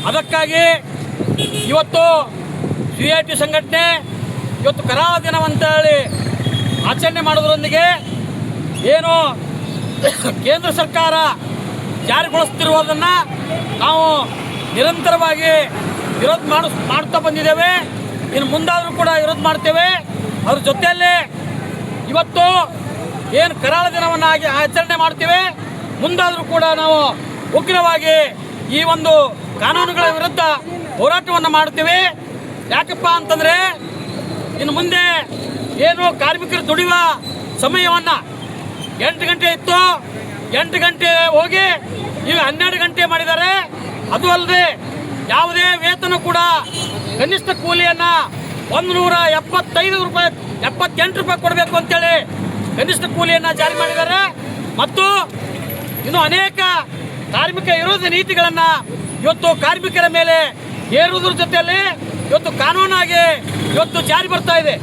ಅದಕ್ಕಾಗಿ ಇವತ್ತು CIT ಸಂಘಟನೆ ಇವತ್ತು ಕರಾಳ ದಿನವಂತ ಹೇಳಿ ಆಚರಣೆ ಮಾಡೋದ್ರೊಂದಿಗೆ ಏನು ಕೇಂದ್ರ ಸರ್ಕಾರ ಜಾರಿಗೊಳಿಸ್ತಿರುವುದನ್ನು ನಾವು ನಿರಂತರವಾಗಿ ವಿರೋಧ ಮಾಡ್ತಾ ಬಂದಿದ್ದೇವೆ. ಇನ್ನು ಮುಂದಾದರೂ ಕೂಡ ವಿರೋಧ ಮಾಡ್ತೇವೆ. ಅದ್ರ ಜೊತೆಯಲ್ಲೇ ಇವತ್ತು ಏನು ಕರಾಳ ದಿನವನ್ನು ಆಚರಣೆ ಮಾಡ್ತೇವೆ, ಮುಂದಾದರೂ ಕೂಡ ನಾವು ಉಗ್ರವಾಗಿ ಈ ಒಂದು ಕಾನೂನುಗಳ ವಿರುದ್ಧ ಹೋರಾಟವನ್ನು ಮಾಡ್ತೀವಿ. ಯಾಕಪ್ಪ ಅಂತಂದರೆ ಇನ್ನು ಮುಂದೆ ಏನು ಕಾರ್ಮಿಕರು ದುಡಿಯುವ ಸಮಯವನ್ನು 8 ಗಂಟೆ ಇತ್ತು, 8 ಗಂಟೆ ಹೋಗಿ ಈಗ 12 ಗಂಟೆ ಮಾಡಿದ್ದಾರೆ. ಅದು ಅಲ್ಲದೆ ಯಾವುದೇ ವೇತನ ಕೂಡ ಕನಿಷ್ಠ ಕೂಲಿಯನ್ನು 175 ರೂಪಾಯಿ 78 ರೂಪಾಯಿ ಕೊಡಬೇಕು ಅಂತೇಳಿ ಕನಿಷ್ಠ ಕೂಲಿಯನ್ನು ಜಾರಿ ಮಾಡಿದ್ದಾರೆ. ಮತ್ತು ಇನ್ನು ಅನೇಕ ಕಾರ್ಮಿಕ ವಿರೋಧ ನೀತಿಗಳನ್ನು ಇವತ್ತು ಕಾರ್ಮಿಕರ ಮೇಲೆ ಹೇರುವುದರ ಜೊತೆಯಲ್ಲಿ ಇವತ್ತು ಕಾನೂನಾಗಿ ಇವತ್ತು ಜಾರಿ ಬರ್ತಾ ಇದೆ.